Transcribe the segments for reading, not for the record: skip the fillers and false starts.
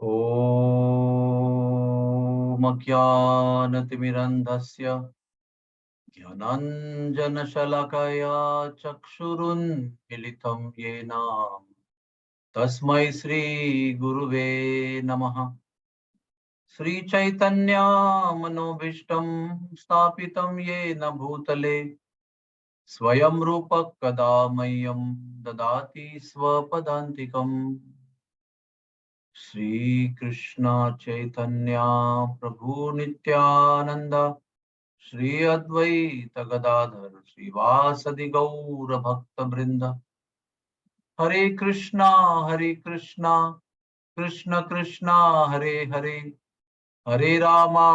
ॐ अज्ञानतिमिरन्धस्य ज्ञानाञ्जनशलाकया चक्षुरुन्मीलितं येन तस्मै श्रीगुरुवे नमः। श्रीचैतन्यमनोभीष्टं स्थापितं येन भूतले स्वयं रूपः कदा मह्यं ददाति स्वपदान्तिकम्। श्रीकृष्ण चैतन्य प्रभु नित्यानंद श्री अद्वैत गदाधर श्रीवासदि गौर भक्त वृंद। हरे कृष्णा कृष्ण कृष्णा हरे हरे, हरे रामा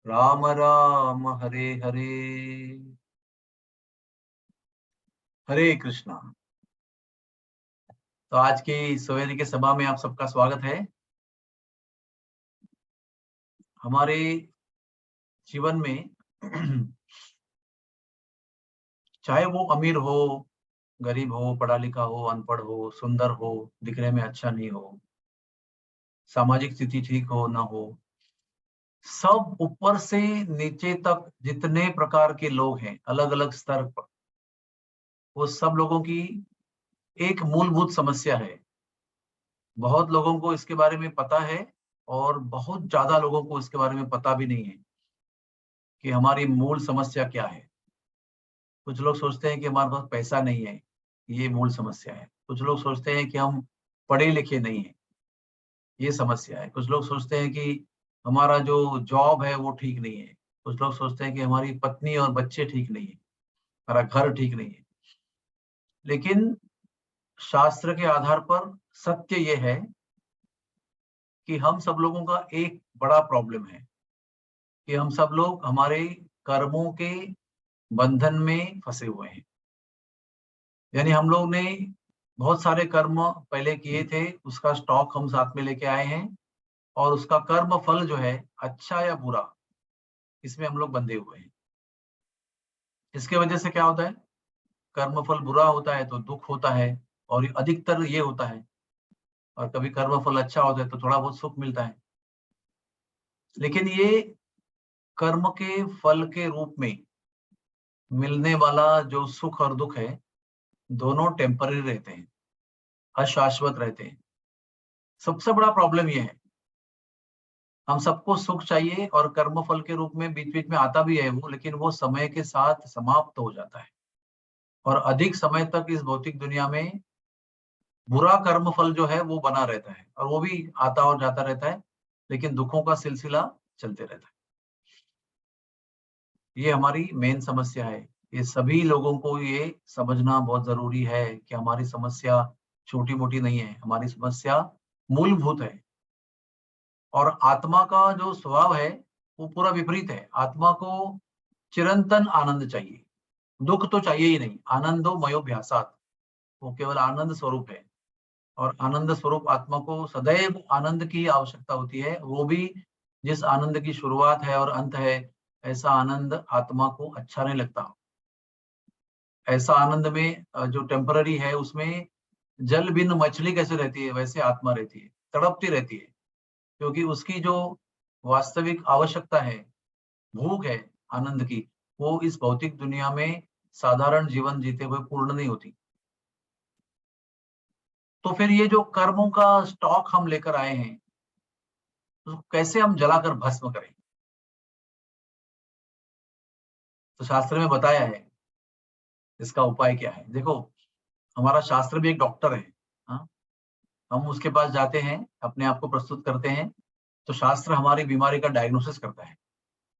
राम राम हरे हरे। हरे कृष्णा। तो आज की सवेरे की सभा में आप सबका स्वागत है। हमारे जीवन में चाहे वो अमीर हो, गरीब हो, पढ़ा लिखा हो, अनपढ़ हो, सुंदर हो, दिखने में अच्छा नहीं हो, सामाजिक स्थिति ठीक हो ना हो, सब ऊपर से नीचे तक जितने प्रकार के लोग हैं अलग अलग स्तर पर, वो सब लोगों की एक मूलभूत समस्या है। बहुत लोगों को इसके बारे में पता है और बहुत ज्यादा लोगों को इसके बारे में पता भी नहीं है कि हमारी मूल समस्या क्या है। कुछ लोग सोचते हैं कि हमारे पास पैसा नहीं है, ये मूल समस्या है। कुछ लोग सोचते हैं कि हम पढ़े लिखे नहीं है, ये समस्या है। कुछ लोग सोचते हैं कि हमारा जो जॉब है वो ठीक नहीं है। कुछ लोग सोचते हैं कि हमारी पत्नी और बच्चे ठीक नहीं है, हमारा घर ठीक नहीं है। लेकिन शास्त्र के आधार पर सत्य ये है कि हम सब लोगों का एक बड़ा प्रॉब्लम है कि हम सब लोग हमारे कर्मों के बंधन में फंसे हुए हैं। यानी हम लोग ने बहुत सारे कर्म पहले किए थे, उसका स्टॉक हम साथ में लेके आए हैं और उसका कर्म फल जो है, अच्छा या बुरा, इसमें हम लोग बंधे हुए हैं। इसके वजह से क्या होता है, कर्मफल बुरा होता है तो दुख होता है, और अधिकतर ये होता है। और कभी कर्मफल अच्छा होता है तो थोड़ा बहुत सुख मिलता है। लेकिन ये कर्म के फल के रूप में मिलने वाला जो सुख और दुख है, दोनों टेम्पररी रहते हैं, अशाश्वत रहते हैं। सबसे बड़ा प्रॉब्लम ये है, हम सबको सुख चाहिए और कर्मफल के रूप में बीच बीच में आता भी है वो, लेकिन वो समय के साथ समाप्त हो जाता है। और अधिक समय तक इस भौतिक दुनिया में बुरा कर्म फल जो है वो बना रहता है, और वो भी आता और जाता रहता है, लेकिन दुखों का सिलसिला चलते रहता है। ये हमारी मेन समस्या है। ये सभी लोगों को ये समझना बहुत जरूरी है कि हमारी समस्या छोटी मोटी नहीं है, हमारी समस्या मूलभूत है। और आत्मा का जो स्वभाव है वो पूरा विपरीत है। आत्मा को चिरंतन आनंद चाहिए, दुख तो चाहिए ही नहीं। आनंदो मयोभ्यासात, वो केवल आनंद स्वरूप है। और आनंद स्वरूप आत्मा को सदैव आनंद की आवश्यकता होती है, वो भी जिस आनंद की शुरुआत है और अंत है। ऐसा आनंद आत्मा को अच्छा नहीं लगता। ऐसा आनंद में जो टेम्पररी है, उसमें जल बिन मछली कैसे रहती है, वैसे आत्मा रहती है, तड़पती रहती है। क्योंकि उसकी जो वास्तविक आवश्यकता है, भूख है आनंद की, वो इस भौतिक दुनिया में साधारण जीवन जीते हुए पूर्ण नहीं होती। तो फिर ये जो कर्मों का स्टॉक हम लेकर आए हैं, तो कैसे हम जलाकर भस्म करें। तो शास्त्र में बताया है इसका उपाय क्या है। देखो, हमारा शास्त्र भी एक डॉक्टर है। हाँ, हम उसके पास जाते हैं, अपने आप को प्रस्तुत करते हैं, तो शास्त्र हमारी बीमारी का डायग्नोसिस करता है,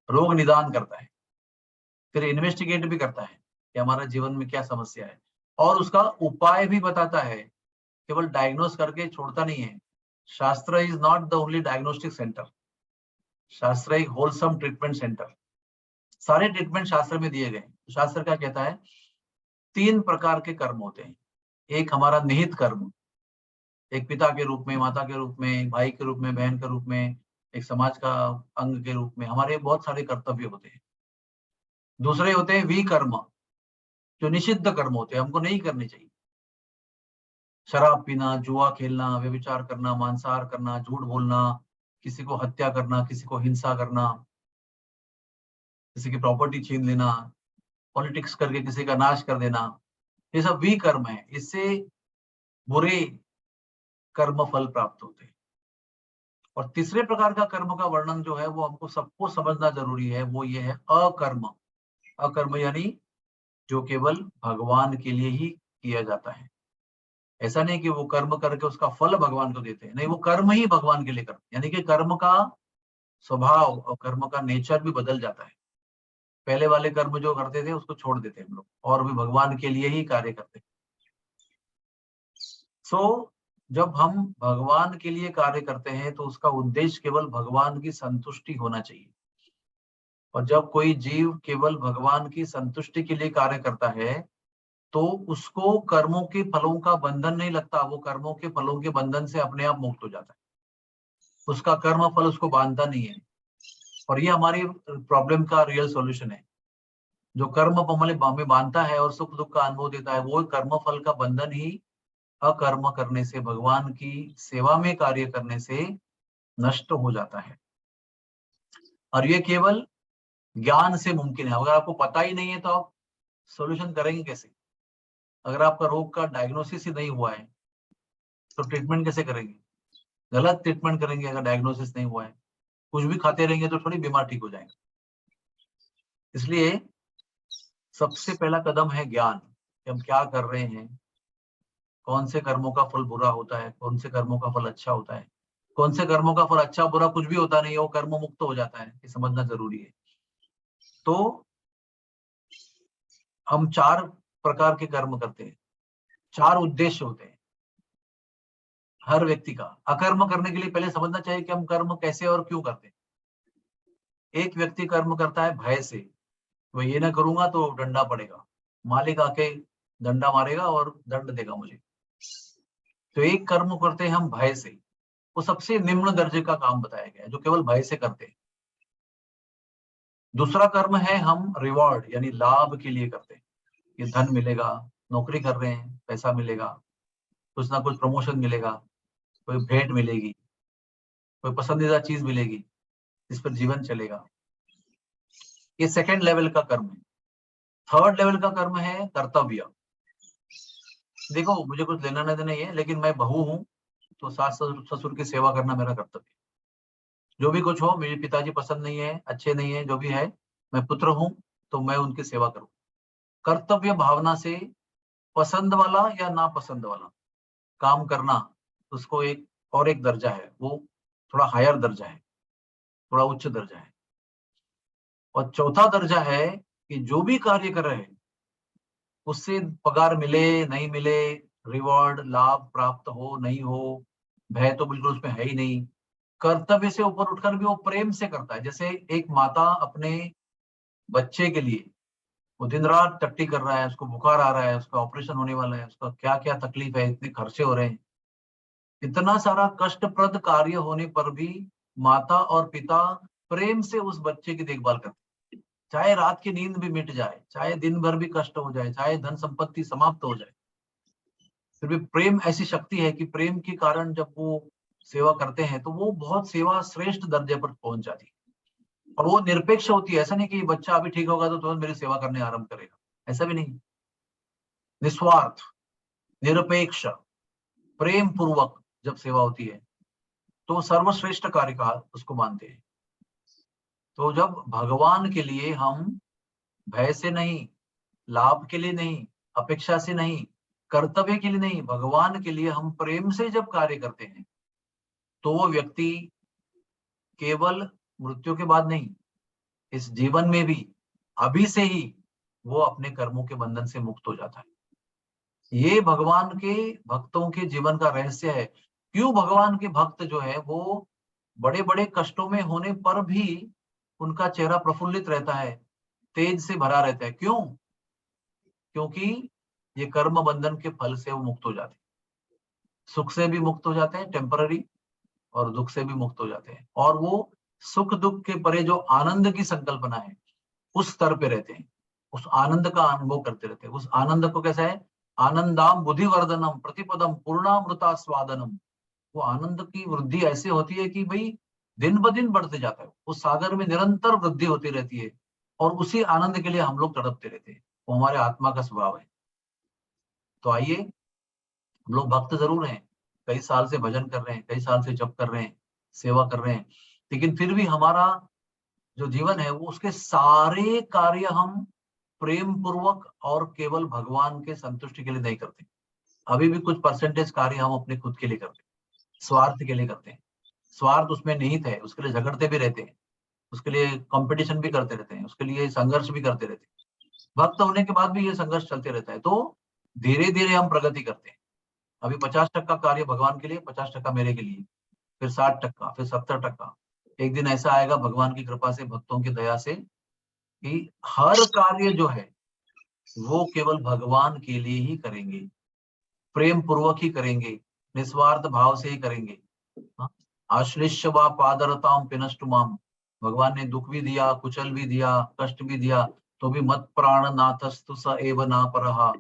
रोग निदान करता है, फिर इन्वेस्टिगेट भी करता है कि हमारा जीवन में क्या समस्या है, और उसका उपाय भी बताता है। केवल डायग्नोस करके छोड़ता नहीं है। शास्त्र is not the only diagnostic centre, शास्त्र एक होलसम ट्रीटमेंट सेंटर। सारे ट्रीटमेंट शास्त्र में दिए गए। शास्त्र क्या कहता है, 3 प्रकार के कर्म होते हैं। एक हमारा निहित कर्म, एक पिता के रूप में, माता के रूप में, भाई के रूप में, बहन के रूप में, एक समाज का अंग के रूप में हमारे बहुत सारे कर्तव्य होते हैं। दूसरे होते हैं विकर्म, जो निषिद्ध कर्म होते हैं, हमको नहीं करने चाहिए। शराब पीना, जुआ खेलना, व्यभिचार करना, मांसाहार करना, झूठ बोलना, किसी को हत्या करना, किसी को हिंसा करना, किसी की प्रॉपर्टी छीन लेना, पॉलिटिक्स करके किसी का नाश कर देना, ये सब भी कर्म है। इससे बुरे कर्म फल प्राप्त होते हैं। और तीसरे प्रकार का कर्म का वर्णन जो है वो हमको सबको समझना जरूरी है, वो ये है अकर्म। अकर्म यानी जो केवल भगवान के लिए ही किया जाता है। ऐसा नहीं कि वो कर्म करके उसका फल भगवान को देते हैं, नहीं, वो कर्म ही भगवान के लिए करते हैं। यानी कि कर्म का स्वभाव और कर्म का नेचर भी बदल जाता है। पहले वाले कर्म जो करते थे उसको छोड़ देते हैं हम लोग और भी भगवान के लिए ही कार्य करते हैं। सो जब हम भगवान के लिए कार्य करते हैं तो उसका उद्देश्य केवल भगवान की संतुष्टि होना चाहिए। और जब कोई जीव केवल भगवान की संतुष्टि के लिए कार्य करता है तो उसको कर्मों के फलों का बंधन नहीं लगता, वो कर्मों के फलों के बंधन से अपने आप मुक्त हो जाता है। उसका कर्म फल उसको बांधता नहीं है। और ये हमारी प्रॉब्लम का रियल सॉल्यूशन है। जो कर्म हमें बांधता है और सुख दुख का अनुभव देता है, वो कर्म फल का बंधन ही अकर्म करने से, भगवान की सेवा में कार्य करने से नष्ट हो जाता है। और ये केवल ज्ञान से मुमकिन है। अगर आपको पता ही नहीं है तो आप सॉल्यूशन करेंगे कैसे? अगर आपका रोग का डायग्नोसिस ही नहीं हुआ है तो ट्रीटमेंट कैसे करेंगे? गलत ट्रीटमेंट करेंगे अगर डायग्नोसिस नहीं हुआ है। कुछ भी खाते रहेंगे तो थोड़ी बीमार ठीक हो जाएंगे। इसलिए सबसे पहला कदम है ज्ञान, कि हम क्या कर रहे हैं, कौन से कर्मों का फल बुरा होता है, कौन से कर्मों का फल अच्छा होता है, कौन से कर्मों का फल अच्छा बुरा कुछ भी होता नहीं है, वो कर्म मुक्त हो जाता है, ये समझना जरूरी है। तो हम 4 प्रकार के कर्म करते हैं, 4 उद्देश्य होते हैं हर व्यक्ति का। अकर्म करने के लिए पहले समझना चाहिए कि हम कर्म कैसे और क्यों करते हैं। एक व्यक्ति कर्म करता है भय से, मैं ये ना करूंगा तो डंडा पड़ेगा, मालिक आके डंडा मारेगा और दंड देगा मुझे। तो एक कर्म करते हैं हम भय से, वो सबसे निम्न दर्जे का काम बताया गया है, जो केवल भय से करते हैं। दूसरा कर्म है हम रिवॉर्ड यानी लाभ के लिए करते हैं, ये धन मिलेगा, नौकरी कर रहे हैं पैसा मिलेगा, कुछ ना कुछ प्रमोशन मिलेगा, कोई भेंट मिलेगी, कोई पसंदीदा चीज मिलेगी, इस पर जीवन चलेगा। ये सेकंड लेवल का कर्म है। थर्ड लेवल का कर्म है कर्तव्य। देखो, मुझे कुछ लेना देना नहीं है, लेकिन मैं बहू हूं तो सास ससुर की सेवा करना मेरा कर्तव्य है। जो भी कुछ हो, मेरे पिताजी पसंद नहीं है, अच्छे नहीं है, जो भी है, मैं पुत्र हूं तो मैं उनकी सेवा करूं। कर्तव्य भावना से पसंद वाला या नापसंद वाला काम करना, उसको एक और एक दर्जा है, वो थोड़ा हायर दर्जा है, थोड़ा उच्च दर्जा है। और चौथा दर्जा है कि जो भी कार्य कर रहे हैं उससे पगार मिले नहीं मिले, रिवॉर्ड लाभ प्राप्त हो नहीं हो, भय तो बिल्कुल उसमें है ही नहीं, कर्तव्य से ऊपर उठकर भी वो प्रेम से करता है। जैसे एक माता अपने बच्चे के लिए वो दिन रात टट्टी कर रहा है, उसको बुखार आ रहा है, उसका ऑपरेशन होने वाला है, उसका क्या क्या तकलीफ है, इतने खर्चे हो रहे हैं, इतना सारा कष्टप्रद कार्य होने पर भी माता और पिता प्रेम से उस बच्चे की देखभाल करते हैं। चाहे रात की नींद भी मिट जाए, चाहे दिन भर भी कष्ट हो जाए, चाहे धन संपत्ति समाप्त हो जाए, फिर भी प्रेम ऐसी शक्ति है कि प्रेम के कारण जब वो सेवा करते हैं तो वो बहुत सेवा श्रेष्ठ दर्जे पर पहुंच जाती है। और वो निरपेक्ष होती है, ऐसा नहीं कि बच्चा अभी ठीक होगा तो तुरंत मेरी सेवा करने आरंभ करेगा, ऐसा भी नहीं। निस्वार्थ, निरपेक्ष, प्रेम पूर्वक जब सेवा होती है तो सर्वश्रेष्ठ कार्य का उसको मानते हैं। तो जब भगवान के लिए हम भय से नहीं, लाभ के लिए नहीं, अपेक्षा से नहीं, कर्तव्य के लिए नहीं, भगवान के लिए हम प्रेम से जब कार्य करते हैं तो वो व्यक्ति केवल मृत्यु के बाद नहीं, इस जीवन में भी अभी से ही वो अपने कर्मों के बंधन से मुक्त हो जाता है। ये भगवान के भक्तों के जीवन का रहस्य है। क्यों भगवान के भक्त जो है वो बड़े बड़े कष्टों में होने पर भी उनका चेहरा प्रफुल्लित रहता है, तेज से भरा रहता है? क्यों? क्योंकि ये कर्म बंधन के फल से वो मुक्त हो जाते हैं। सुख से भी मुक्त हो जाते हैं टेम्पररी, और दुख से भी मुक्त हो जाते हैं। और वो सुख दुख के परे जो आनंद की संकल्पना है उस स्तर पे रहते हैं, उस आनंद का अनुभव करते रहते हैं। उस आनंद को कैसा है? आनंदाम बुद्धिवर्धनम प्रतिपदम पूर्णामृता स्वादनम। वो आनंद की वृद्धि ऐसे होती है कि भाई दिन ब दिन बढ़ते जाता है, उस सागर में निरंतर वृद्धि होती रहती है, और उसी आनंद के लिए हम लोग तड़पते रहते हैं। वो हमारे आत्मा का स्वभाव है। तो आइए, हम लोग भक्त जरूर हैं, कई साल से भजन कर रहे हैं, कई साल से जप कर रहे हैं, सेवा कर रहे हैं, लेकिन फिर भी हमारा जो जीवन है वो उसके सारे कार्य हम प्रेम पूर्वक और केवल भगवान के संतुष्टि के लिए नहीं करते। अभी भी कुछ परसेंटेज कार्य हम अपने खुद के लिए करते हैं, स्वार्थ के लिए करते हैं। स्वार्थ उसमें निहित है, उसके लिए झगड़ते भी रहते हैं, उसके लिए कंपटीशन भी करते रहते हैं, उसके लिए संघर्ष भी करते रहते हैं। भक्त होने के बाद भी ये संघर्ष चलते रहता है। तो धीरे धीरे हम प्रगति करते हैं। अभी 50% कार्य भगवान के लिए, 50% मेरे के लिए, फिर 60%, फिर 70%। एक दिन ऐसा आएगा भगवान की कृपा से, भक्तों की दया से, कि हर कार्य जो है वो केवल भगवान के लिए ही करेंगे, प्रेम पूर्वक ही करेंगे, निस्वार्थ भाव से ही करेंगे। आश्लिष्य व पादरताम पिनष्टुमाम। भगवान ने दुख भी दिया, कुचल भी दिया, कष्ट भी दिया, तो भी मत प्राण नाथस्तु स एव ना परहा।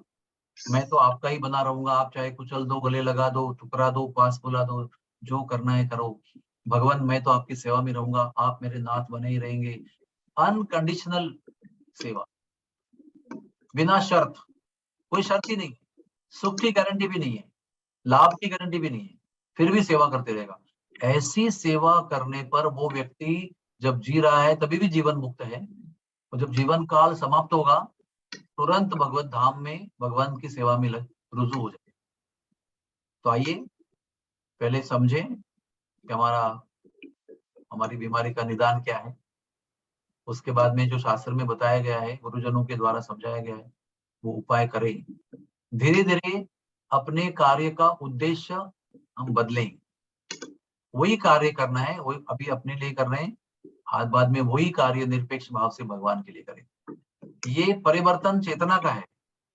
मैं तो आपका ही बना रहूंगा, आप चाहे कुचल दो, गले लगा दो, ठुकरा दो, पास बुला दो, जो करना है करो, भगवान मैं तो आपकी सेवा में रहूंगा, आप मेरे नाथ बने ही रहेंगे। अनकंडीशनल सेवा, बिना शर्त, कोई शर्त ही नहीं, सुख की गारंटी भी नहीं है, लाभ की गारंटी भी नहीं है, फिर भी सेवा करते रहेगा। ऐसी सेवा करने पर वो व्यक्ति जब जी रहा है तभी भी जीवन मुक्त है, और जब जीवन काल समाप्त होगा तुरंत भगवत धाम में भगवान की सेवा में रुजू हो जाए। तो आइए पहले समझें कि हमारी बीमारी का निदान क्या है। उसके बाद में जो शास्त्र में बताया गया है, गुरुजनों के द्वारा समझाया गया है, वो उपाय करें। धीरे धीरे अपने कार्य का उद्देश्य हम बदलें। वही कार्य करना है, वही अभी अपने लिए कर रहे हैं, आज बाद में वही कार्य निरपेक्ष भाव से भगवान के लिए करें। ये परिवर्तन चेतना का है,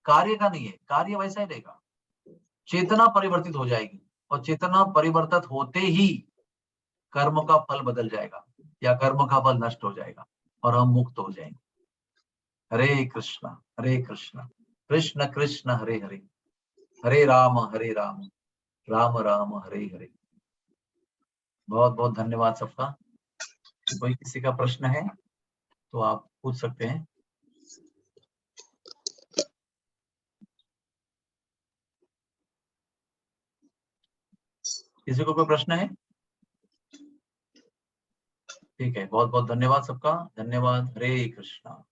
कार्य का नहीं है। कार्य वैसा ही रहेगा, चेतना परिवर्तित हो जाएगी, और चेतना परिवर्तित होते ही कर्म का फल बदल जाएगा, या कर्म का फल नष्ट हो जाएगा, और हम मुक्त हो जाएंगे। हरे कृष्णा कृष्ण कृष्ण हरे हरे, हरे राम राम राम हरे हरे। बहुत बहुत धन्यवाद सबका। कोई किसी का प्रश्न है तो आप पूछ सकते हैं। किसी को कोई प्रश्न है? ठीक है, बहुत बहुत धन्यवाद सबका, धन्यवाद। हरे कृष्णा।